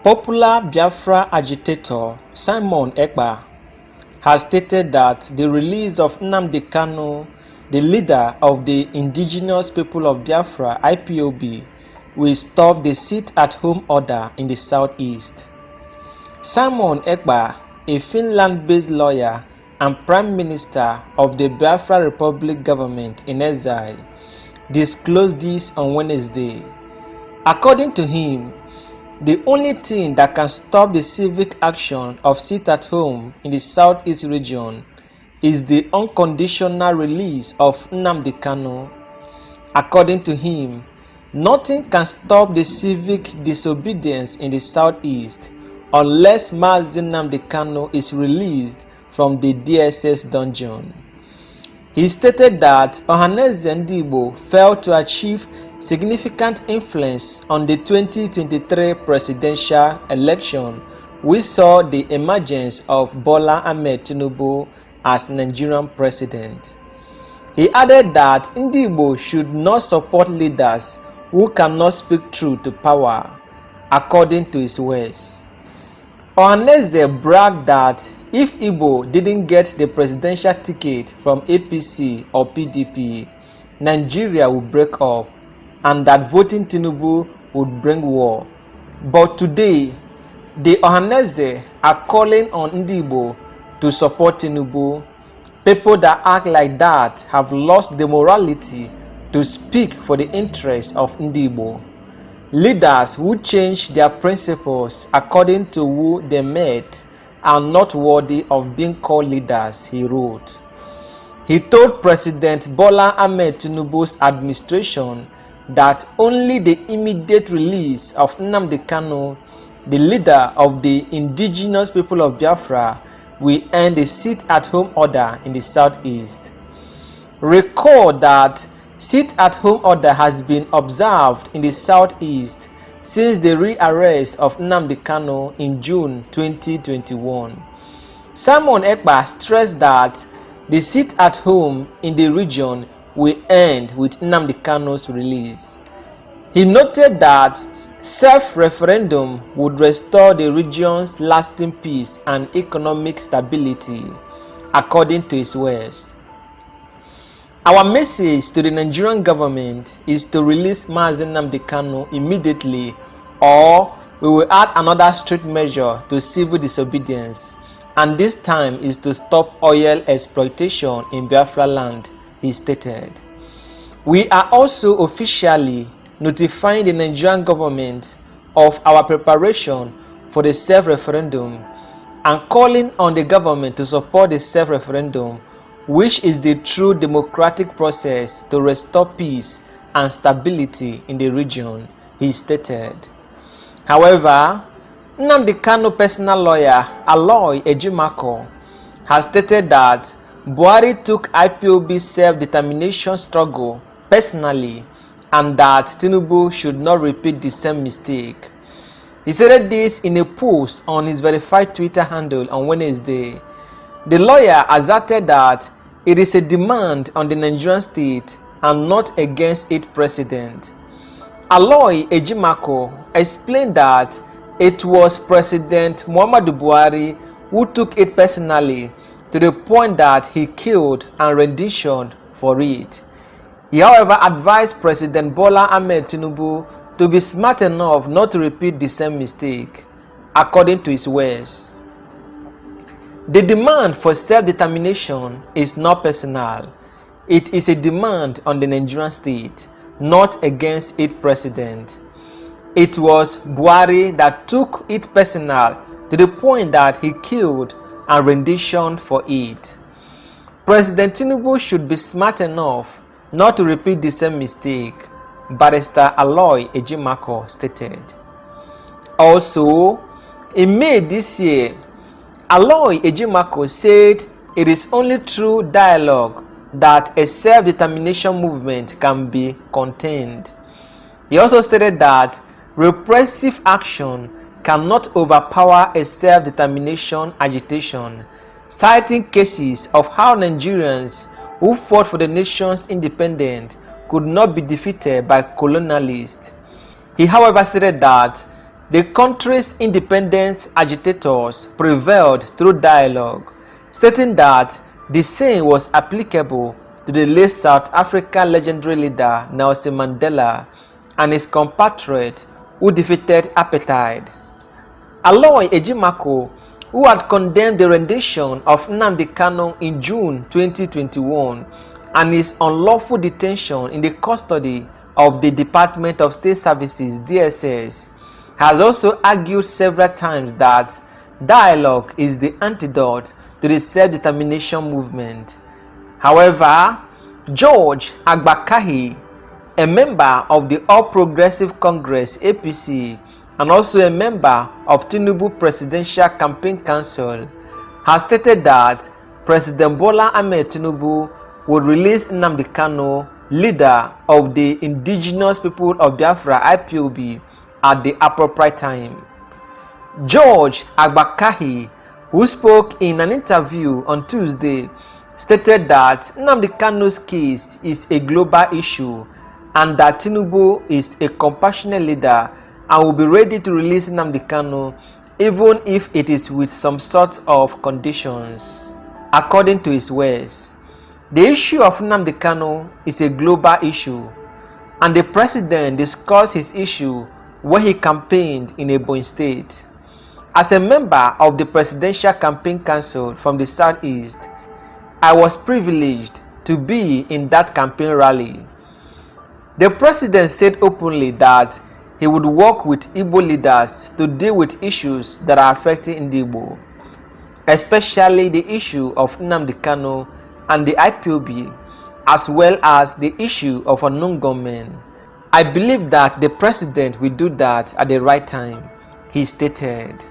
Popular Biafra agitator Simon Ekpa has stated that the release of Nnamdi Kanu, the leader of the indigenous people of Biafra (IPOB), will stop the sit-at-home order in the southeast. Simon Ekpa, a Finland-based lawyer and Prime Minister of the Biafra Republic government in exile, disclosed this on Wednesday. According to him, the only thing that can stop the civic action of sit-at-home in the southeast region is the unconditional release of Nnamdi Kanu. According to him, nothing can stop the civic disobedience in the southeast unless Mazi Nnamdi Kanu is released from the DSS dungeon. He stated that Ohanaeze Ndigbo failed to achieve significant influence on the 2023 presidential election, which saw the emergence of Bola Ahmed Tinubu as Nigerian president. He added that Ndigbo should not support leaders who cannot speak truth to power, according to his words. Ohanaeze bragged that if Igbo didn't get the presidential ticket from APC or PDP, Nigeria would break up and that voting Tinubu would bring war. But today, the Ohanaeze are calling on Ndigbo to support Tinubu. People that act like that have lost the morality to speak for the interests of Ndigbo. Leaders who change their principles according to who they met are not worthy of being called leaders, he wrote. He told President Bola Ahmed Tinubu's administration that only the immediate release of Nnamdi Kanu, the leader of the indigenous people of Biafra, will end the sit-at-home order in the southeast. Recall that sit-at-home order has been observed in the southeast since the rearrest of Nnamdi Kanu in June 2021. Simon Ekpa stressed that the sit-at-home in the region will end with Nnamdi Kanu's release. He noted that self-referendum would restore the region's lasting peace and economic stability, according to his words. Our message to the Nigerian government is to release Mazi Nnamdi Kanu immediately, or we will add another strict measure to civil disobedience, and this time is to stop oil exploitation in Biafra land, he stated. We are also officially notifying the Nigerian government of our preparation for the self-referendum and calling on the government to support the self-referendum, which is the true democratic process to restore peace and stability in the region, he stated. However, Nnamdi Kanu personal lawyer Aloy Ejimako has stated that Buhari took IPOB self-determination struggle personally and that Tinubu should not repeat the same mistake. He said this in a post on his verified Twitter handle on Wednesday. The lawyer asserted that it is a demand on the Nigerian state and not against its president. Aloy Ejimako explained that it was President Muhammadu Buhari who took it personally to the point that he killed and renditioned for it. He, however, advised President Bola Ahmed Tinubu to be smart enough not to repeat the same mistake, according to his words. The demand for self-determination is not personal. It is a demand on the Nigerian state, not against its president. It was Buhari that took it personal to the point that he killed and renditioned for it. President Tinubu should be smart enough not to repeat the same mistake, Barrister Aloy Ejimako stated. Also, in May this year, Aloy Ejimako said it is only through dialogue that a self-determination movement can be contained. He also stated that repressive action cannot overpower a self-determination agitation, citing cases of how Nigerians who fought for the nation's independence could not be defeated by colonialists. He, however, stated that The country's independence agitators prevailed through dialogue, stating that the same was applicable to the late South African legendary leader Nelson Mandela and his compatriot who defeated apartheid. Aloy Ejimakor, who had condemned the rendition of Nnamdi Kanu in June 2021 and his unlawful detention in the custody of the Department of State Services (DSS), has also argued several times that dialogue is the antidote to the self-determination movement. However, George Agbakahi, a member of the All Progressive Congress (APC) and also a member of Tinubu Presidential Campaign Council, has stated that President Bola Ahmed Tinubu would release Nnamdi Kanu, leader of the Indigenous People of Biafra (IPOB), at the appropriate time. George Agbakahi, who spoke in an interview on Tuesday, stated that Nnamdi Kanu's case is a global issue and that Tinubu is a compassionate leader and will be ready to release Nnamdi Kanu even if it is with some sort of conditions. According to his words, the issue of Nnamdi Kanu is a global issue, and the president discussed his issue when he campaigned in Ebonyi State. As a member of the Presidential Campaign Council from the Southeast, I was privileged to be in that campaign rally. The president said openly that he would work with Igbo leaders to deal with issues that are affecting Igbo, especially the issue of Nnamdi Kanu and the IPOB, as well as the issue of unknown gunmen. I believe that the president will do that at the right time, he stated.